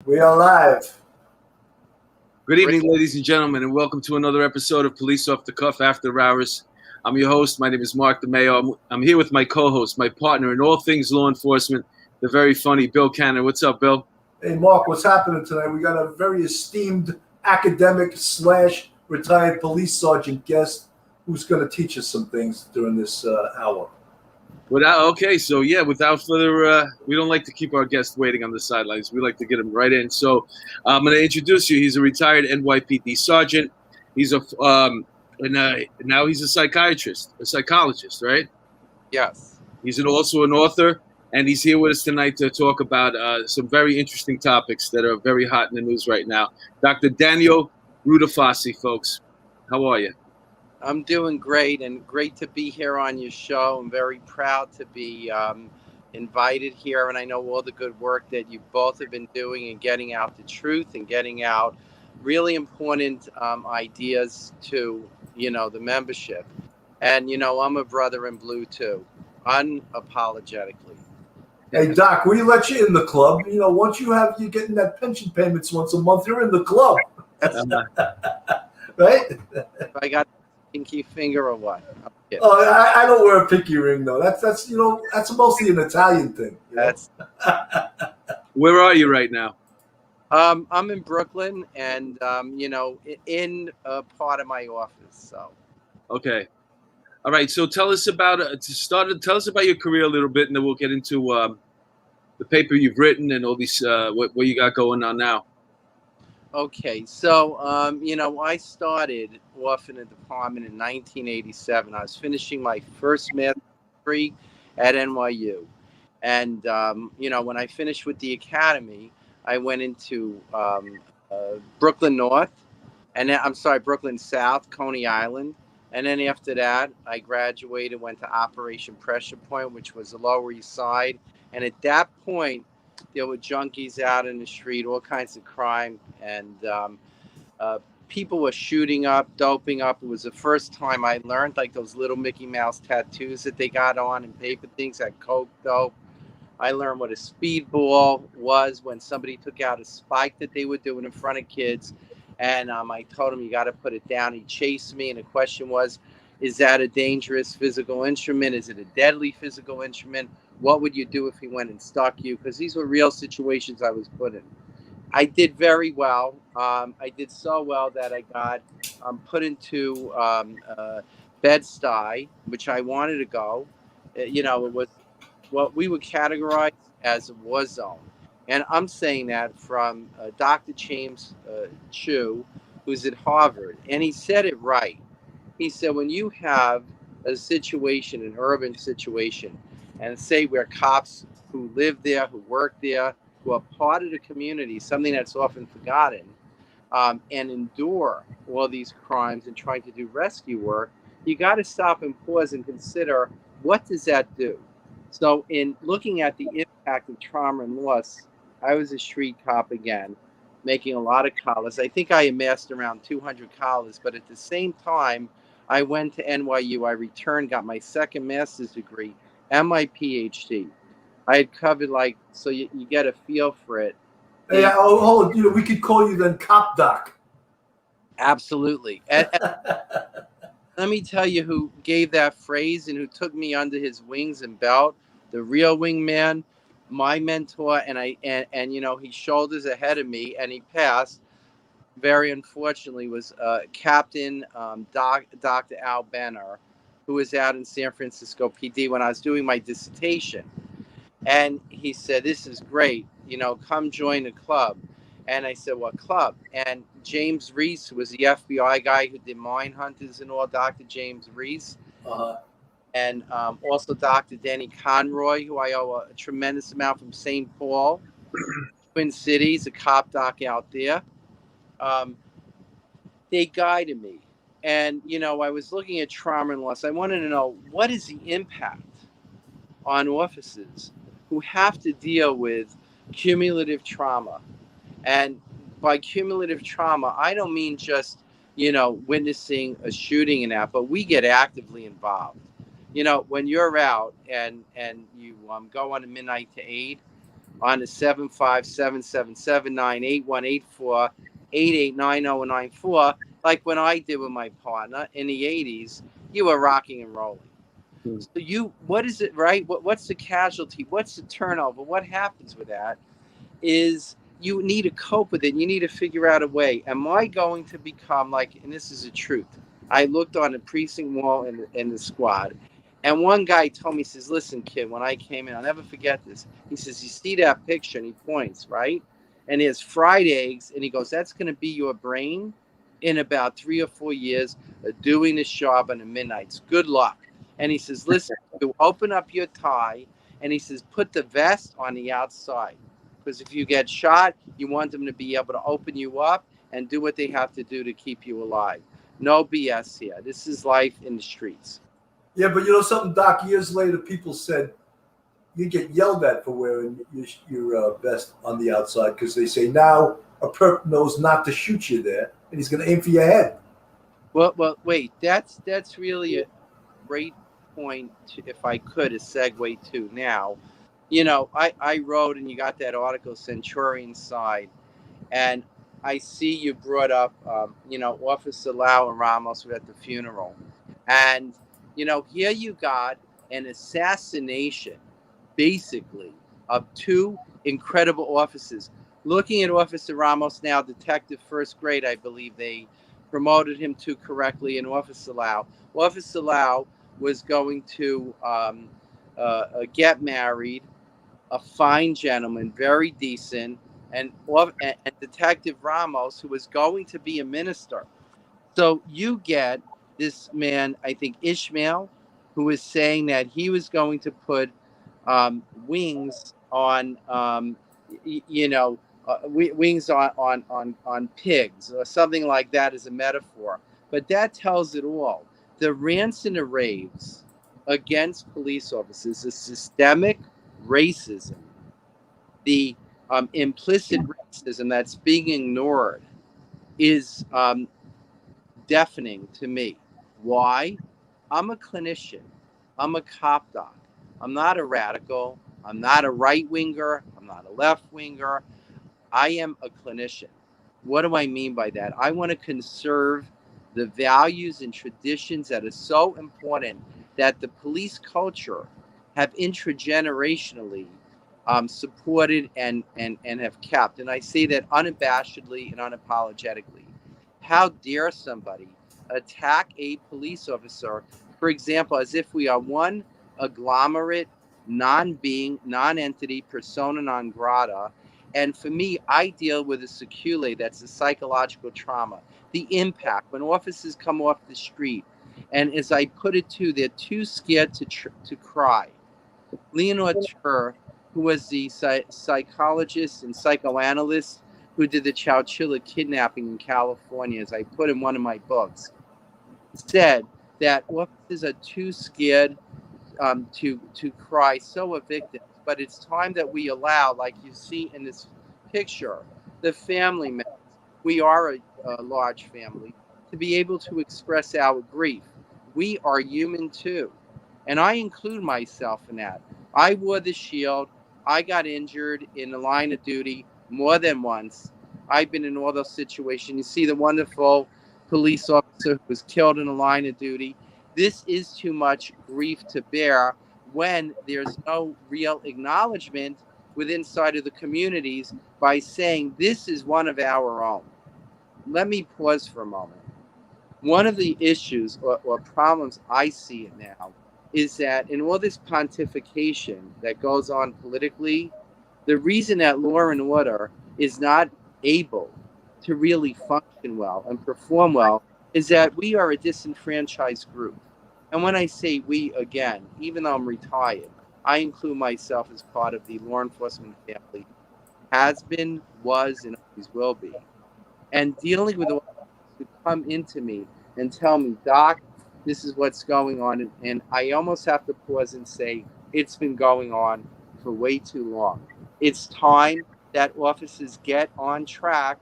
We are live. Good evening, ladies and gentlemen, and welcome to another episode of Police Off the Cuff After Hours. I'm your host. My name is Mark DeMayo. I'm here with my co-host, my partner in all things law enforcement, the very funny Bill Cannon. What's up, Bill? Hey, Mark, what's happening tonight? We got a very esteemed academic / retired police sergeant guest who's going to teach us some things during this hour. Without further, we don't like to keep our guests waiting on the sidelines. We like to get him right in. So I'm going to introduce you. He's a retired NYPD Sergeant. He's now he's a psychologist, right? Yes. He's also an author, and he's here with us tonight to talk about some very interesting topics that are very hot in the news right now. Dr. DanielRudofossi, folks. How are you? I'm doing great, and great to be here on your show. I'm very proud to be invited here, and I know all the good work that you both have been doing in getting out the truth and getting out really important ideas to, the membership. And, I'm a brother in blue, too, unapologetically. Hey, Doc, we let you in the club. Once you're getting that pension payments once a month, you're in the club. Right? If I got pinky finger or what? Oh, I don't wear a pinky ring though. That's mostly an Italian thing. That's. Where are you right now? I'm in Brooklyn, and in a part of my office. So. Okay. All right. So tell us about Tell us about your career a little bit, and then we'll get into the paper you've written and all these what you got going on now. Okay, so, I started off in a department in 1987. I was finishing my first master's degree at NYU. And, when I finished with the academy, I went into Brooklyn North, Brooklyn South, Coney Island. And then after that, I graduated, went to Operation Pressure Point, which was the Lower East Side. And at that point, there were junkies out in the street, all kinds of crime, and people were shooting up, doping up. It was the first time I learned, like those little Mickey Mouse tattoos that they got on and paper things, that coke dope. I learned what a speedball was when somebody took out a spike that they were doing in front of kids, and I told him, you got to put it down. He chased me, and the question was, is that a dangerous physical instrument? Is it a deadly physical instrument? What would you do if he went and stuck you? Because these were real situations I was put in. I did very well. I did so well that I got put into Bed-Stuy, which I wanted to go. It was what we would categorize as a war zone. And I'm saying that from Dr. James Chu, who's at Harvard. And he said it right. He said, when you have a situation, an urban situation, and say we're cops who live there, who work there, who are part of the community, something that's often forgotten, and endure all these crimes and trying to do rescue work, you got to stop and pause and consider, what does that do? So in looking at the impact of trauma and loss, I was a street cop again, making a lot of collars. I think I amassed around 200 collars, but at the same time, I went to NYU. I returned, got my second master's degree and my PhD. I had covered, so you get a feel for it. Hey, hold on. We could call you then Cop Doc. Absolutely. And let me tell you who gave that phrase and who took me under his wings and belt, the real wingman, my mentor, and he shoulders ahead of me, and he passed. Very unfortunately, was Captain Dr. Al Benner, who was out in San Francisco PD when I was doing my dissertation. And he said, this is great, come join the club. And I said, what club? And James Reese, who was the FBI guy who did Mine Hunters and all, Dr. James Reese. And also Dr. Denny Conroy, who I owe a tremendous amount, from St. Paul, Twin Cities, a cop doc out there. They guided me. And, I was looking at trauma and loss. I wanted to know, what is the impact on officers who have to deal with cumulative trauma? And by cumulative trauma, I don't mean just, witnessing a shooting and that, but we get actively involved. When you're out and you go on a midnight to aid, on the 75777981848899094, like when I did with my partner in the 80s, you were rocking and rolling. So what is it, right? What's the casualty? What's the turnover? What happens with that is you need to cope with it. You need to figure out a way. Am I going to become like, and this is the truth. I looked on the precinct wall in the squad, and one guy told me, he says, listen, kid, when I came in, I'll never forget this. He says, you see that picture? And he points, right? And there's fried eggs. And he goes, that's going to be your brain in about 3 or 4 years of doing this job on the midnights. Good luck. And he says, listen, you open up your tie, and he says, put the vest on the outside. Because if you get shot, you want them to be able to open you up and do what they have to do to keep you alive. No BS here. This is life in the streets. Yeah, but you know something, Doc? Years later, people said you get yelled at for wearing your vest on the outside because they say now a perp knows not to shoot you there, and he's going to aim for your head. Well, wait. That's really a great point, if I could, a segue to now. You know, I wrote, and you got that article, Centurion Side, and I see you brought up, Officer Lau and Ramos were at the funeral. And, here you got an assassination, basically, of two incredible officers. Looking at Officer Ramos now, detective first grade, I believe they promoted him to correctly, and Officer Lau. Officer Lau was going to get married, a fine gentleman, very decent, and Detective Ramos, who was going to be a minister. So you get this man, I think Ishmael, who was saying that he was going to put wings on, wings on pigs or something like that as a metaphor. But that tells it all. The rants and the raves against police officers, the systemic racism, the implicit racism that's being ignored is deafening to me. Why? I'm a clinician. I'm a cop doc. I'm not a radical. I'm not a right-winger. I'm not a left-winger. I am a clinician. What do I mean by that? I want to conserve the values and traditions that are so important that the police culture have intragenerationally supported and have kept. And I say that unabashedly and unapologetically. How dare somebody attack a police officer, for example, as if we are one agglomerate, non-being, non-entity, persona non grata. And for me, I deal with a sequelae, that's a psychological trauma, the impact when officers come off the street. And as I put it too, they're too scared to cry. Leonard Tur, who was the psychologist and psychoanalyst who did the Chowchilla kidnapping in California, as I put in one of my books, said that officers are too scared to cry, so are victims. But it's time that we allow, like you see in this picture, the family members, we are a large family, to be able to express our grief. We are human too. And I include myself in that. I wore the shield. I got injured in the line of duty more than once. I've been in all those situations. You see the wonderful police officer who was killed in the line of duty. This is too much grief to bear when there's no real acknowledgement within inside of the communities by saying this is one of our own. Let me pause for a moment. One of the issues or problems I see now is that in all this pontification that goes on politically, the reason that law and order is not able to really function well and perform well is that we are a disenfranchised group. And when I say we, again, even though I'm retired, I include myself as part of the law enforcement family, has been, was, and always will be. And dealing with the who come into me and tell me, Doc, this is what's going on. And I almost have to pause and say, it's been going on for way too long. It's time that officers get on track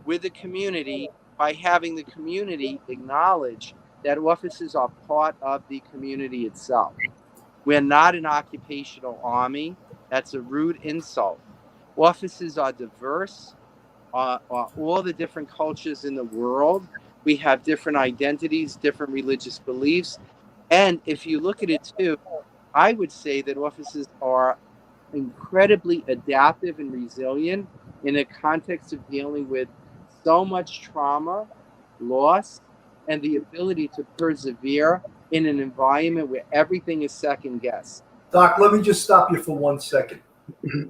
with the community by having the community acknowledge that officers are part of the community itself. We're not an occupational army. That's a rude insult. Offices are diverse, all the different cultures in the world. We have different identities, different religious beliefs. And if you look at it too, I would say that offices are incredibly adaptive and resilient in the context of dealing with so much trauma, loss, and the ability to persevere in an environment where everything is second guessed. Doc, let me just stop you for 1 second.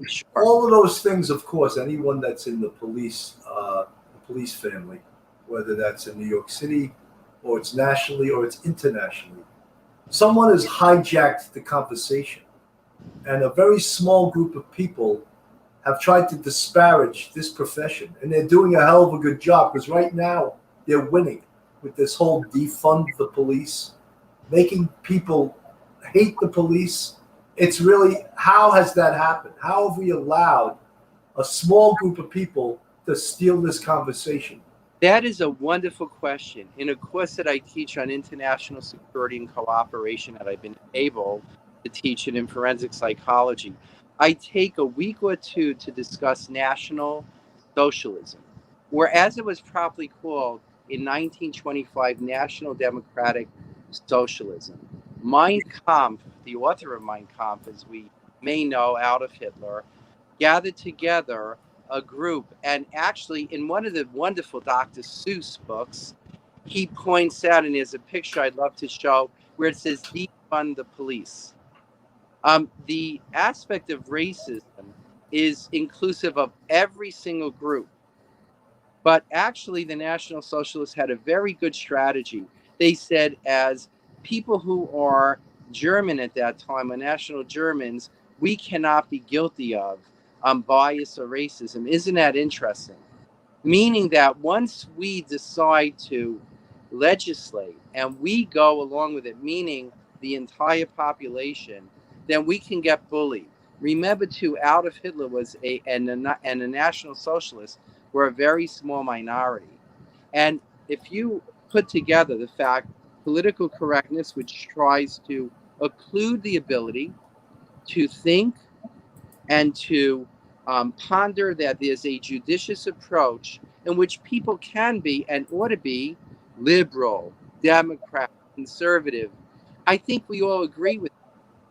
Sure. All of those things, of course, anyone that's in the police family, whether that's in New York City or it's nationally or it's internationally, someone has hijacked the conversation. And a very small group of people have tried to disparage this profession. And they're doing a hell of a good job because right now they're winning with this whole defund the police, making people hate the police. It's really, how has that happened? How have we allowed a small group of people to steal this conversation? That is a wonderful question. In a course that I teach on international security and cooperation that I've been able to teach it in forensic psychology, I take a week or two to discuss National Socialism, or as it was properly called in 1925, National Democratic Socialism. Mein Kampf, the author of Mein Kampf, as we may know, Adolf Hitler, gathered together a group, and actually in one of the wonderful Dr. Seuss books, he points out, and there's a picture I'd love to show, where it says defund the police. The aspect of racism is inclusive of every single group. But actually, the National Socialists had a very good strategy. They said, as people who are German at that time, or National Germans, we cannot be guilty of bias or racism. Isn't that interesting? Meaning that once we decide to legislate and we go along with it, meaning the entire population, then we can get bullied. Remember, too, Adolf Hitler was and the National Socialists were a very small minority. And if you put together the fact political correctness, which tries to occlude the ability to think and to ponder that there's a judicious approach in which people can be and ought to be liberal, Democrat, conservative, I think we all agree with.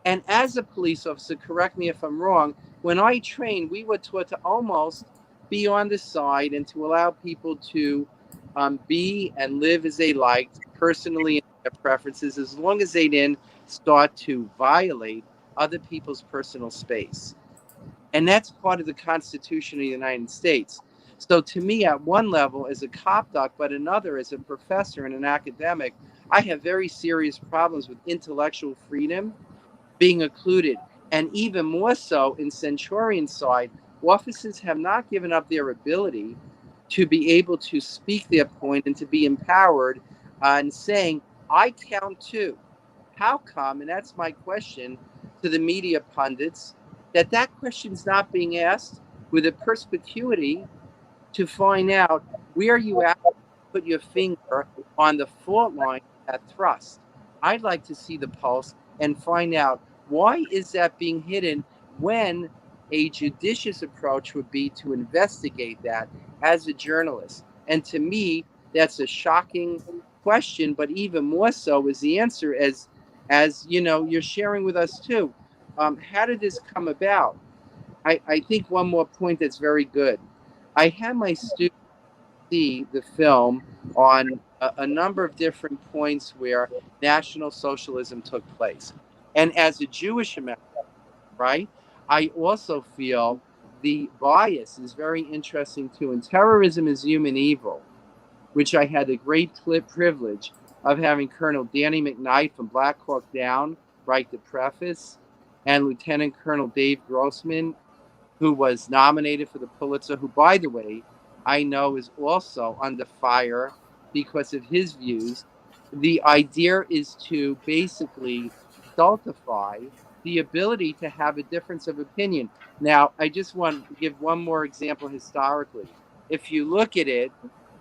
And as a police officer, correct me if I'm wrong, when I trained, we were taught to almost be on the side and to allow people to be and live as they liked, personally, and their preferences, as long as they didn't start to violate other people's personal space. And that's part of the Constitution of the United States. So to me, at one level, as a cop doc, but another as a professor and an academic, I have very serious problems with intellectual freedom being occluded. And even more so in Centurion side, officers have not given up their ability to be able to speak their point and to be empowered and saying, I count too. How come, and that's my question to the media pundits, that question's not being asked with a perspicuity to find out where you actually put your finger on the fault line at thrust. I'd like to see the pulse and find out, why is that being hidden when a judicious approach would be to investigate that as a journalist? And to me, that's a shocking question, but even more so is the answer, as you know, you're sharing with us too. How did this come about? I think one more point that's very good. I had my students see the film on a number of different points where National Socialism took place. And as a Jewish American, right, I also feel the bias is very interesting too. And terrorism is human evil, which I had the great privilege of having Colonel Danny McKnight from Black Hawk Down write the preface, and Lieutenant Colonel Dave Grossman, who was nominated for the Pulitzer, who, by the way, I know is also under fire because of his views. The idea is to basically stultify the ability to have a difference of opinion. Now, I just want to give one more example historically. If you look at it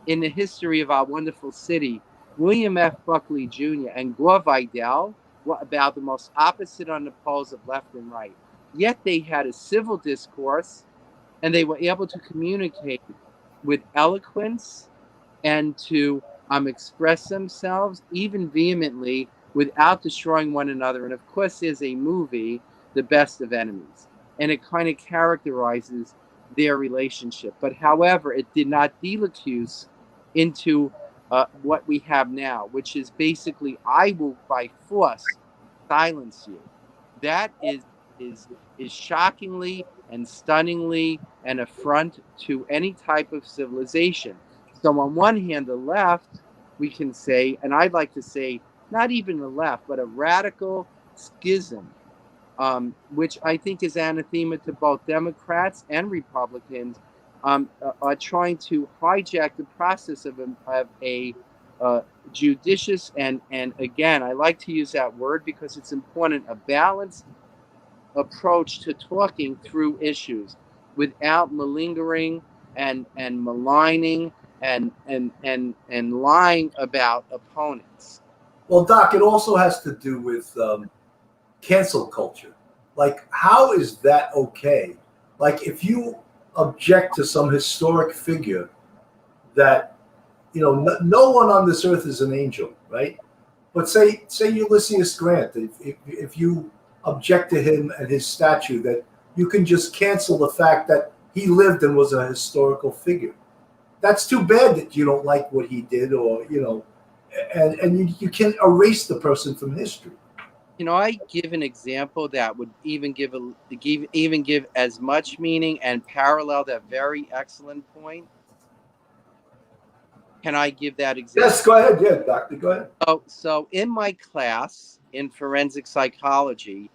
in the history of our wonderful city, William F. Buckley Jr. and Gore Vidal were about the most opposite on the poles of left and right. Yet they had a civil discourse and they were able to communicate with eloquence and to express themselves even vehemently without destroying one another. And of course, there's a movie, The Best of Enemies, and it kind of characterizes their relationship. But however, it did not delocuse into what we have now, which is basically, I will by force silence you. That is shockingly and stunningly an affront to any type of civilization. So on one hand, the left, we can say, and I'd like to say, not even the left, but a radical schism, which I think is anathema to both Democrats and Republicans, are trying to hijack the process of a judicious and again, I like to use that word because it's important, a balanced approach to talking through issues without malingering and maligning and lying about opponents. Well, Doc, it also has to do with cancel culture. Like, how is that okay? Like, if you object to some historic figure that, you know, no one on this earth is an angel, right? But say Ulysses Grant, if you object to him and his statue, that you can just cancel the fact that he lived and was a historical figure. That's too bad that you don't like what he did, or, you know, and you can erase the person from history. You know, I give an example that would even give as much meaning and parallel that very excellent point. Can I give that example? Yes, go ahead. Yeah, doctor, go ahead. So in my class in forensic psychology,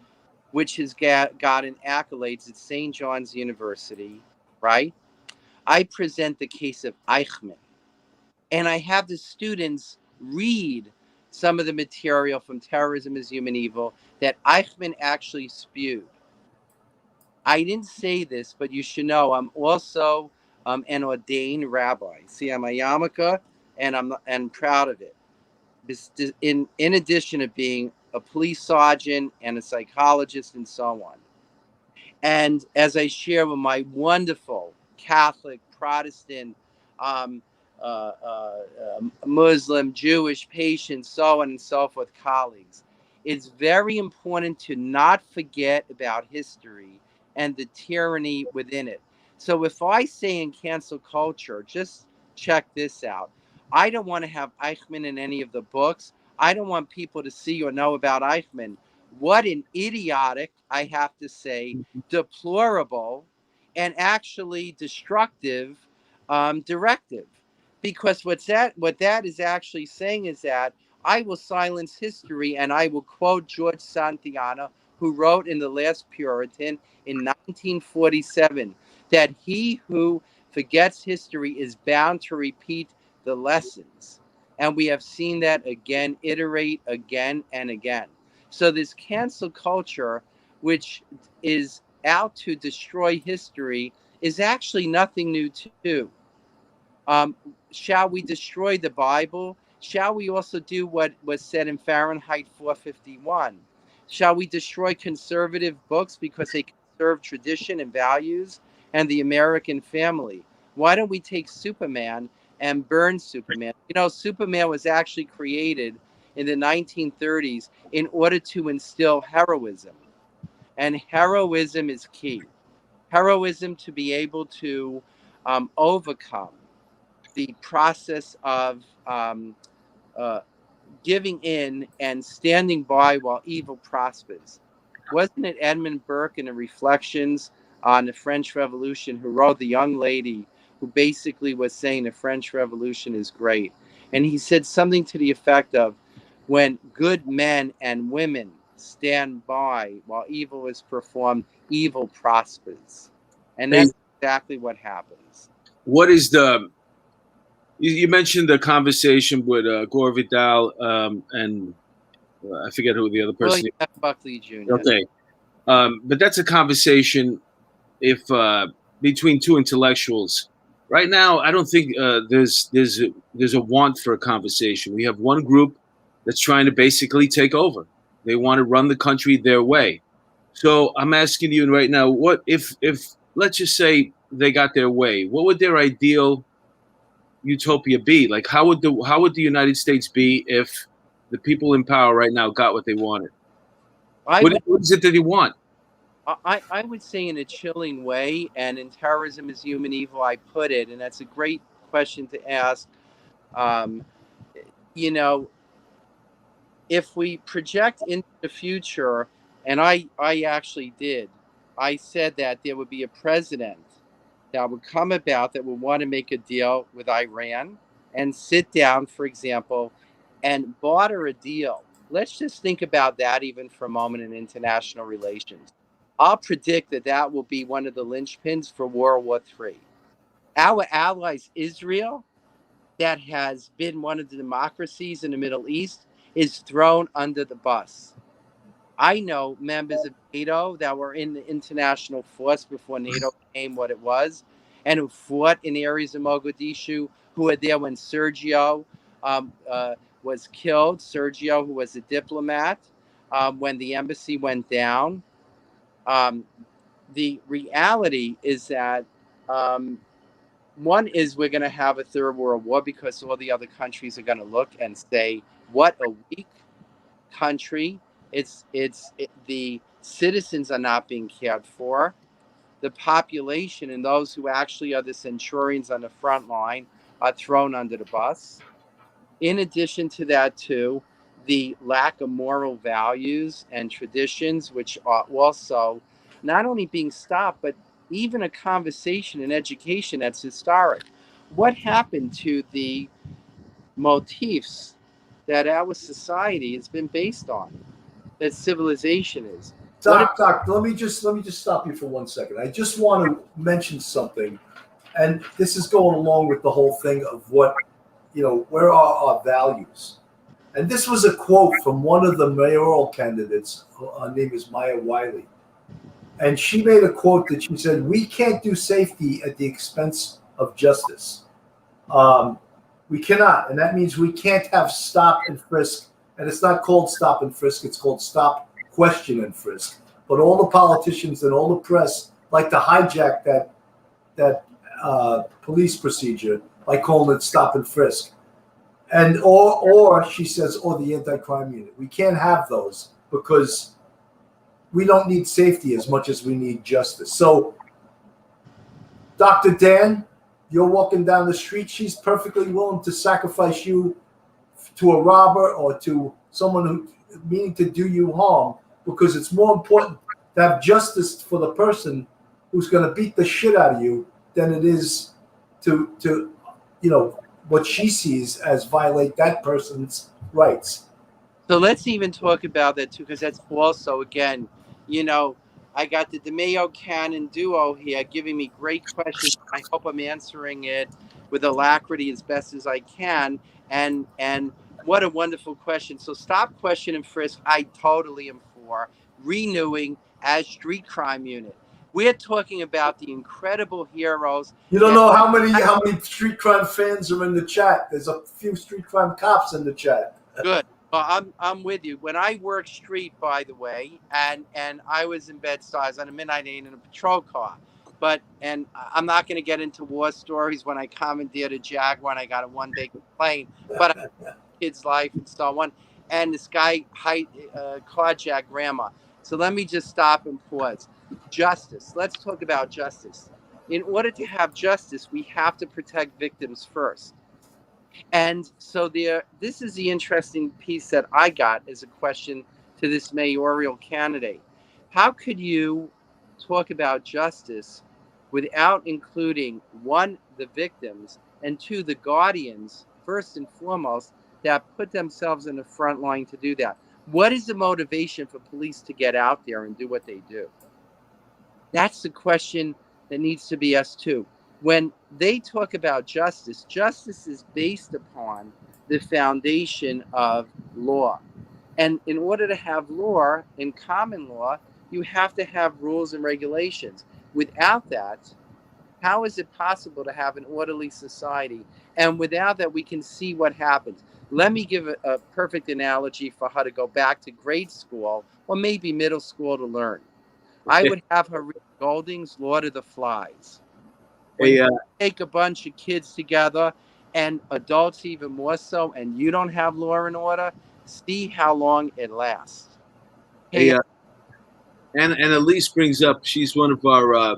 which has gotten accolades at St. John's University, right? I present the case of Eichmann, and I have the students read some of the material from Terrorism is Human Evil that Eichmann actually spewed. I didn't say this, but you should know I'm also an ordained rabbi. See, I'm a yarmulke, and I'm proud of it. In addition to being a police sergeant and a psychologist and so on. And as I share with my wonderful Catholic, Protestant, Muslim, Jewish patients, so on and so forth, colleagues, it's very important to not forget about history and the tyranny within it. So if I say in cancel culture, just check this out. I don't want to have Eichmann in any of the books. I don't want people to see or know about Eichmann. What an idiotic, I have to say, deplorable, and actually destructive directive. Because what that is actually saying is that I will silence history, and I will quote George Santayana, who wrote in The Last Puritan in 1947, that he who forgets history is bound to repeat the lessons. And we have seen that again, iterate again and again. So this cancel culture, which is out to destroy history, is actually nothing new too. Shall we destroy the Bible? Shall we also do what was said in Fahrenheit 451? Shall we destroy conservative books because they conserve tradition and values and the American family? Why don't we take Superman and burn Superman? You know, Superman was actually created in the 1930s in order to instill heroism. And heroism is key. Heroism to be able to overcome the process of giving in and standing by while evil prospers. Wasn't it Edmund Burke in the Reflections on the French Revolution who wrote the young lady who basically was saying the French Revolution is great? And he said something to the effect of, when good men and women stand by while evil is performed, evil prospers. And that's exactly what happens. What is you mentioned the conversation with Gore Vidal and I forget who the other person William F. Buckley Jr. Okay. But that's a conversation if between two intellectuals. Right now, I don't think there's a want for a conversation. We have one group that's trying to basically take over. They want to run the country their way. So I'm asking you right now, what if let's just say they got their way, what would their ideal utopia be? Like, how would the United States be if the people in power right now got what they wanted? What is it that they want? I would say in a chilling way, and in Terrorism is Human Evil, I put it, and that's a great question to ask. Um, you know, if we project into the future, and I actually did, I said that there would be a president that would come about that would want to make a deal with Iran and sit down, for example, and barter a deal. Let's just think about that even for a moment in international relations. I'll predict that that will be one of the linchpins for World War III. Our allies, Israel, that has been one of the democracies in the Middle East, is thrown under the bus. I know members of NATO that were in the international force before NATO became what it was, and who fought in areas of Mogadishu, who were there when Sergio was killed. Sergio, who was a diplomat, when the embassy went down. The reality is that one is we're going to have a third world war because all the other countries are going to look and say, "What a weak country! The citizens are not being cared for. The population and those who actually are the centurions on the front line are thrown under the bus." In addition to that, too, the lack of moral values and traditions, which are also not only being stopped, but even a conversation and education that's historic. What happened to the motifs that our society has been based on, that civilization is? Doc, let me just stop you for 1 second. I just want to mention something, and this is going along with the whole thing of what, where are our values? And this was a quote from one of the mayoral candidates. Her name is Maya Wiley. And she made a quote that she said, "We can't do safety at the expense of justice. We cannot." And that means we can't have stop and frisk. And it's not called stop and frisk. It's called stop, question, and frisk. But all the politicians and all the press like to hijack that police procedure by calling it stop and frisk. And or she says, or the anti-crime unit. We can't have those because we don't need safety as much as we need justice. So, Dr. Dan, you're walking down the street. She's perfectly willing to sacrifice you to a robber or to someone who meaning to do you harm, because it's more important to have justice for the person who's going to beat the shit out of you than it is to what she sees as violate that person's rights. So let's even talk about that too, because that's also, again, I got the DeMayo Cannon duo here giving me great questions. I hope I'm answering it with alacrity as best as I can. And what a wonderful question. So stop, question, and frisk, I totally am for renewing as street crime unit. We're talking about the incredible heroes. You don't know how many street crime fans are in the chat. There's a few street crime cops in the chat. Good. Well, I'm with you. When I worked street, by the way, and I was in Bed-Stuy, I was on a midnight aid in a patrol car. And I'm not going to get into war stories when I commandeered a Jaguar and I got a one-day complaint, but I had a kid's life and so on. And this guy carjacked grandma. So let me just stop and pause. Justice. Let's talk about justice. In order to have justice, we have to protect victims first. And so this is the interesting piece that I got as a question to this mayoral candidate. How could you talk about justice without including, one, the victims, and two, the guardians, first and foremost, that put themselves in the front line to do that? What is the motivation for police to get out there and do what they do? That's the question that needs to be asked too. When they talk about justice, justice is based upon the foundation of law. And in order to have law, in common law, you have to have rules and regulations. Without that, how is it possible to have an orderly society? And without that, we can see what happens. Let me give a perfect analogy for how to go back to grade school or maybe middle school to learn. I would have her read Golding's Lord of the Flies. When Hey, you take a bunch of kids together, and adults even more so, and you don't have law and order, see how long it lasts. hey, and Elise brings up, she's one of our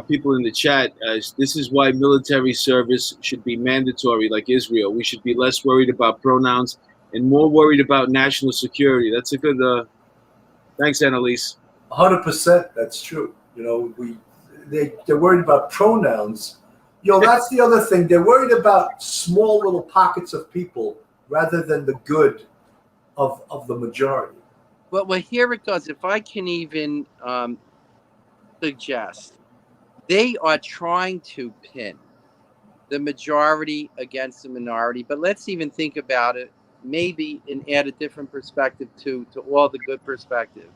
people in the chat. This is why military service should be mandatory, like Israel. We should be less worried about pronouns and more worried about national security. That's a good. Thanks, Annalise. 100%. That's true. You know, they're worried about pronouns. You know, that's the other thing. They're worried about small little pockets of people rather than the good of the majority. Well, here it goes. If I can even suggest, they are trying to pin the majority against the minority. But let's even think about it, maybe, and add a different perspective to all the good perspective.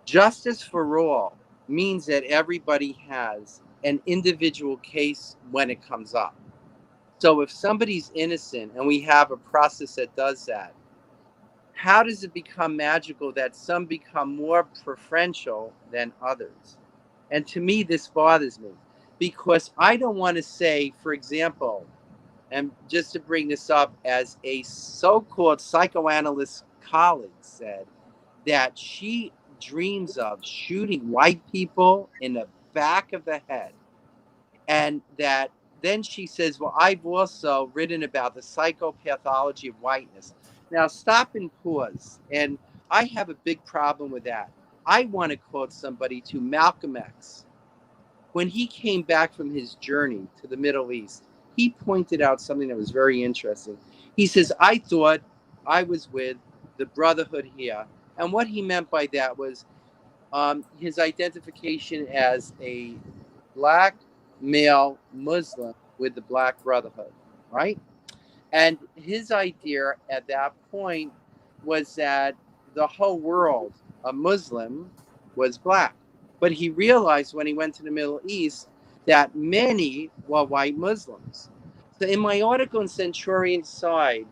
Justice for all means that everybody has an individual case when it comes up. So if somebody's innocent and we have a process that does that, how does it become magical that some become more preferential than others? And to me, this bothers me because I don't want to say, for example, and just to bring this up, as a so-called psychoanalyst colleague said, that she dreams of shooting white people in the back of the head. And that then she says, well, I've also written about the psychopathology of whiteness. Now, stop and pause. And I have a big problem with that. I want to quote somebody to Malcolm X. When he came back from his journey to the Middle East, he pointed out something that was very interesting. He says, I thought I was with the Brotherhood here. And what he meant by that was his identification as a black male Muslim with the Black Brotherhood, right? And his idea at that point was that the whole world, a Muslim, was black. But he realized when he went to the Middle East that many were white Muslims. So in my article in Centurion Side,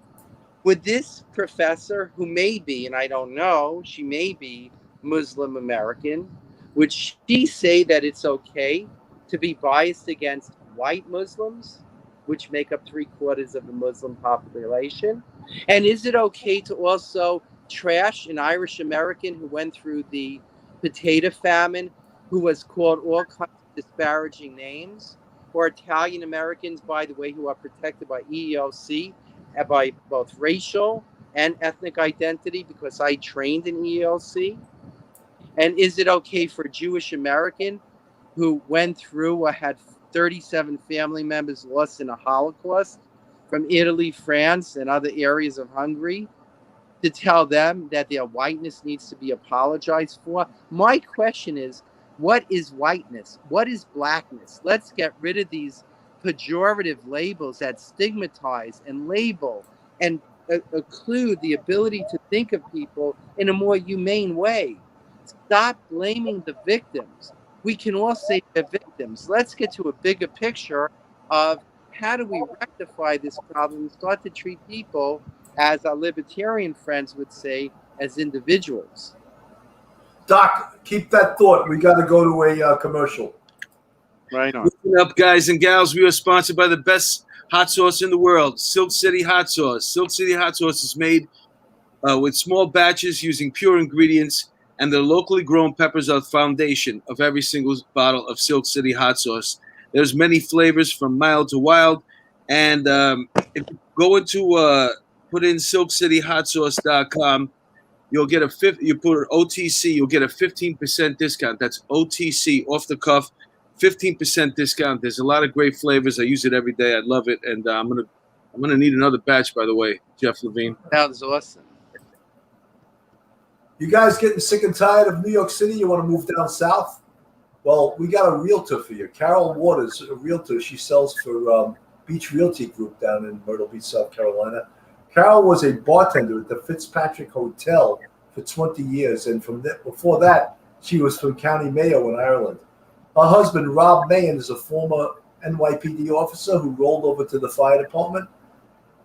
would this professor, who may be, and I don't know, she may be Muslim American, would she say that it's okay to be biased against white Muslims, which make up 3/4 of the Muslim population? And is it okay to also trash an Irish American who went through the potato famine, who was called all kinds of disparaging names? Or Italian Americans, by the way, who are protected by EEOC, by both racial and ethnic identity, because I trained in EEOC? And is it okay for a Jewish American who went through or had 37 family members lost in the Holocaust from Italy, France, and other areas of Hungary to tell them that their whiteness needs to be apologized for? My question is, what is whiteness? What is blackness? Let's get rid of these pejorative labels that stigmatize and label and occlude the ability to think of people in a more humane way. Stop blaming the victims. We can all say they're victims. Let's get to a bigger picture of how do we rectify this problem and start to treat people, as our libertarian friends would say, as individuals. Doc, keep that thought. We got to go to a commercial. Right on. Listen up, guys and gals. We are sponsored by the best hot sauce in the world, Silk City Hot Sauce. Silk City Hot Sauce is made with small batches using pure ingredients, and the locally grown peppers are the foundation of every single bottle of Silk City Hot Sauce. There's many flavors from mild to wild, and if you go into put in silkcityhotsauce.com, you'll get you put OTC, you'll get a 15% discount. That's OTC, off the cuff, 15% discount. There's a lot of great flavors. I use it every day. I love it, and I'm gonna need another batch, by the way, Jeff Levine. That was awesome. You guys getting sick and tired of New York City? You want to move down south? Well, we got a realtor for you. Carol Waters, a realtor. She sells for Beach Realty Group down in Myrtle Beach, South Carolina. Carol was a bartender at the Fitzpatrick Hotel for 20 years. And before that, she was from County Mayo in Ireland. Her husband, Rob Mahan, is a former NYPD officer who rolled over to the fire department.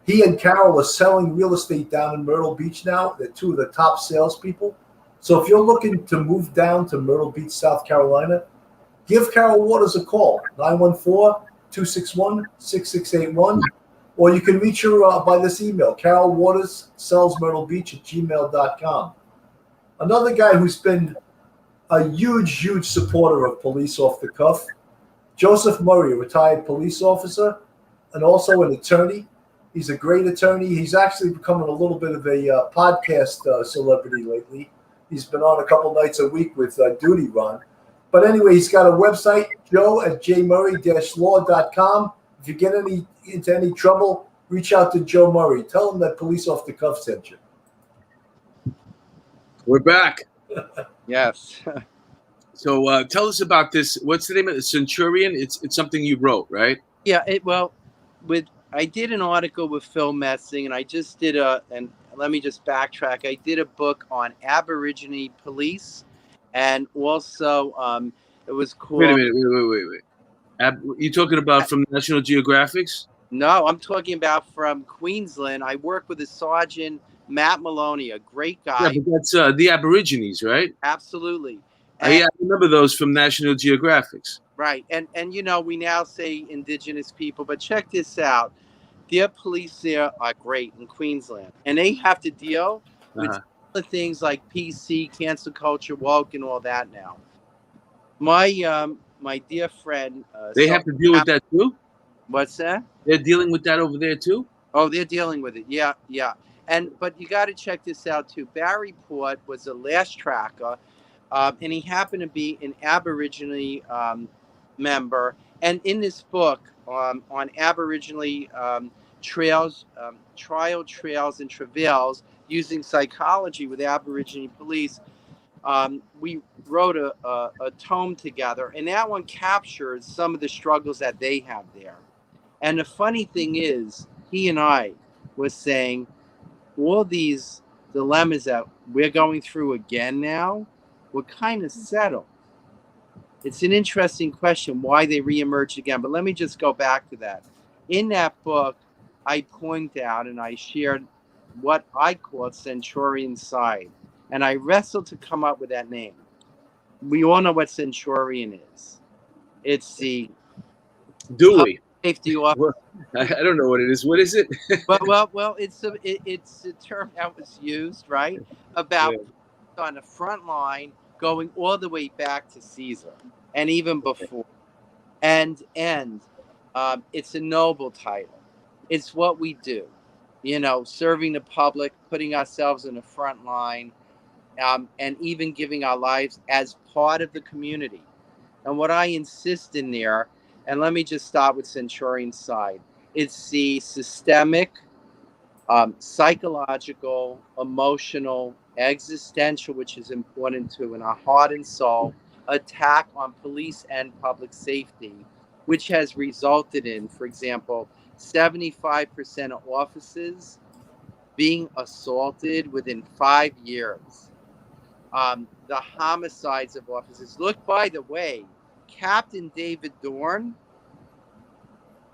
He and Carol are selling real estate down in Myrtle Beach now. They're two of the top salespeople. So if you're looking to move down to Myrtle Beach, South Carolina, give Carol Waters a call, 914-261-6681. Or you can reach her by this email, Carol Waters, sellsmyrtlebeach@gmail.com. Another guy who's been a huge supporter of police off the cuff, Joseph Murray, a retired police officer and also an attorney. He's a great attorney. He's actually becoming a little bit of a podcast celebrity lately. He's been on a couple nights a week with Duty Ron. But anyway, he's got a website, joe@jmurray-law.com. If you get into any trouble, reach out to Joe Murray. Tell him that Police Off the Cuff sent you. We're back. Yes. So tell us about this. What's the name of it? Centurion? It's something you wrote, right? Yeah. I did an article with Phil Messing, and I just did and let me just backtrack. I did a book on Aborigine police, and also it was called. Wait a minute. Wait. You talking about from National Geographics? No, I'm talking about from Queensland. I work with a sergeant, Matt Maloney, a great guy. Yeah, but that's the Aborigines, right? Absolutely. I remember those from National Geographics. Right. And we now say indigenous people, but check this out. Their police there are great in Queensland, and they have to deal with things like PC, cancel culture, woke, and all that now. My dear friend. They have to deal with that too? What's that? They're dealing with that over there too? Oh, they're dealing with it. Yeah. But you got to check this out too. Barry Port was a last tracker, and he happened to be an Aborigine member. And in this book on Aborigine trails, trial trails and travails using psychology with Aborigine police, we wrote a tome together, and that one captures some of the struggles that they have there. And the funny thing is, he and I was saying, all these dilemmas that we're going through again now, we're kind of settled. It's an interesting question why they reemerged again, but let me just go back to that. In that book, I point out and I shared what I call Centurion Side, and I wrestled to come up with that name. We all know what Centurion is. It's the Dewey. Safety officer. I don't know what it is. What is it? well, it's a term that was used, right, about on the front line, going all the way back to Caesar, and even before. And it's a noble title. It's what we do, serving the public, putting ourselves in the front line, and even giving our lives as part of the community. And what I insist in there, and let me just start with Centurion Side, it's the systemic, psychological, emotional, existential, which is important too, in our heart and soul, attack on police and public safety, which has resulted in, for example, 75% of officers being assaulted within 5 years. The homicides of officers. Look, by the way, Captain David Dorn,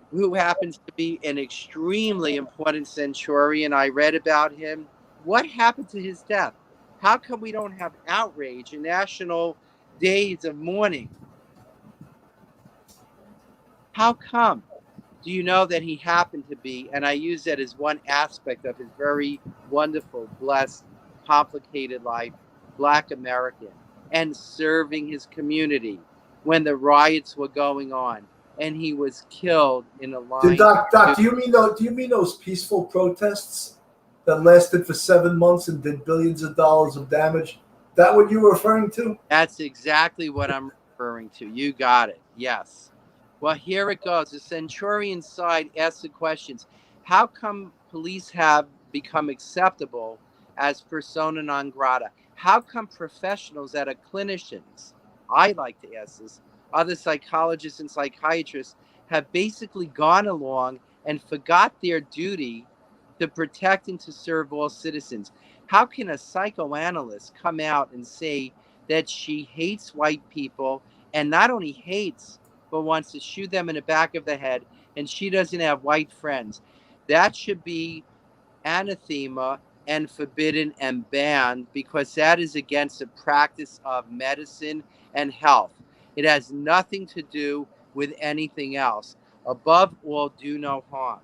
who happens to be an extremely important centurion. I read about him. What happened to his death? How come we don't have outrage and national days of mourning? How come? Do you know that he happened to be, and I use that as one aspect of his very wonderful, blessed, complicated life, Black American, and serving his community when the riots were going on, and he was killed in a line. Doc, do you mean those peaceful protests that lasted for 7 months and did billions of dollars of damage? That what you were referring to? That's exactly what I'm referring to. You got it. Yes. Well, here it goes. The Centurion Side asks the questions. How come police have become acceptable as persona non grata? How come professionals that are clinicians, I like to ask this, other psychologists and psychiatrists have basically gone along and forgot their duty to protect and to serve all citizens? How can a psychoanalyst come out and say that she hates white people, and not only hates, but wants to shoot them in the back of the head, and she doesn't have white friends? That should be anathema and forbidden and banned, because that is against the practice of medicine and health. It has nothing to do with anything else. Above all, do no harm.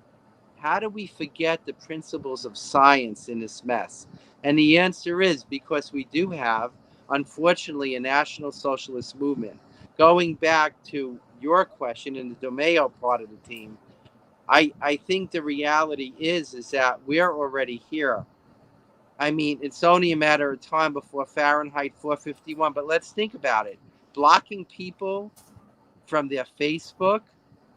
How do we forget the principles of science in this mess? And the answer is because we do have, unfortunately, a national socialist movement. Going back to your question in the DeMeo part of the team, I think the reality is that we're already here. I mean, it's only a matter of time before Fahrenheit 451, but let's think about it. Blocking people from their Facebook,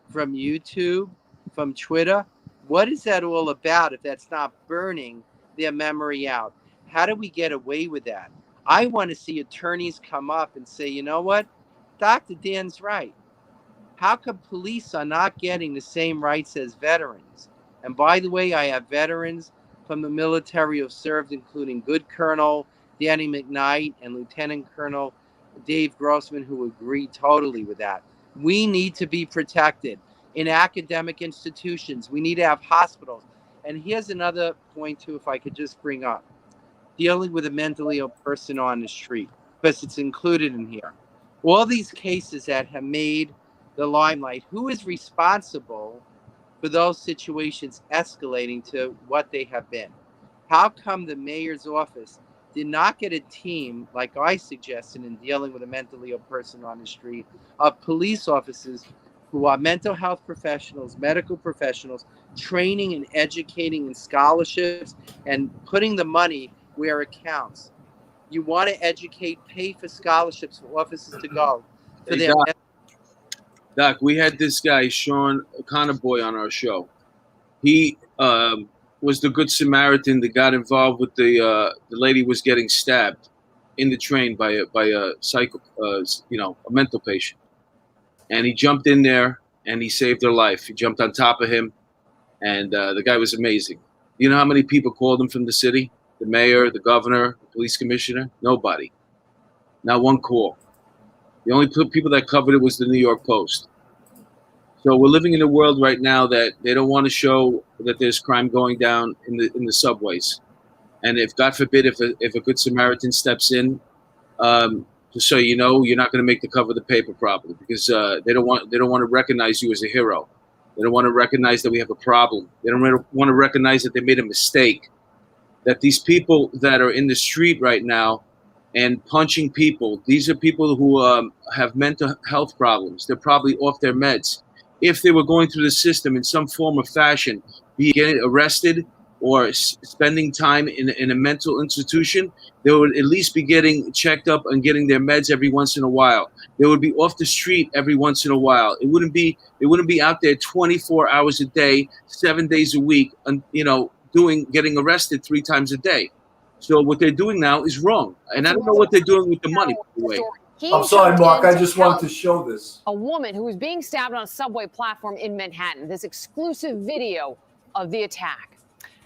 from YouTube, from Twitter. What is that all about if that's not burning their memory out? How do we get away with that? I want to see attorneys come up and say, you know what? Dr. Dan's right. How come police are not getting the same rights as veterans? And by the way, I have veterans from the military who have served, including Good Colonel Danny McKnight and Lieutenant Colonel Dave Grossman, who agree totally with that. We need to be protected in academic institutions. We need to have hospitals. And here's another point, too, if I could just bring up. Dealing with a mentally ill person on the street, because it's included in here. All these cases that have made the limelight, who is responsible for those situations escalating to what they have been? How come the mayor's office did not get a team, like I suggested in dealing with a mentally ill person on the street, of police officers who are mental health professionals, medical professionals, training and educating in scholarships and putting the money where it counts? You want to educate, pay for scholarships for officers to go for Hey, their. Doc, we had this guy, Sean Connerboy, on our show. He was the Good Samaritan that got involved with the lady was getting stabbed in the train by a a mental patient, and he jumped in there and he saved her life. He jumped on top of him, and the guy was amazing. You know how many people called him from the city? The mayor, the governor, the police commissioner? Nobody. Not one call. The only people that covered it was the New York Post. So we're living in a world right now that they don't want to show that there's crime going down in the subways. And if, God forbid, if a Good Samaritan steps in, just so you know, you're not going to make the cover of the paper probably, because they don't want to recognize you as a hero. They don't want to recognize that we have a problem. They don't want to recognize that they made a mistake. That these people that are in the street right now and punching people, these are people who have mental health problems. They're probably off their meds. If they were going through the system in some form or fashion, be it getting arrested or spending time in a mental institution, they would at least be getting checked up and getting their meds every once in a while. They would be off the street every once in a while. They wouldn't be out there 24 hours a day, 7 days a week, and getting arrested 3 times a day. So what they're doing now is wrong. And I don't know what they're doing with the money, by the way. I'm sorry, Mark. I just wanted to show this. A woman who was being stabbed on a subway platform in Manhattan. This exclusive video of the attack.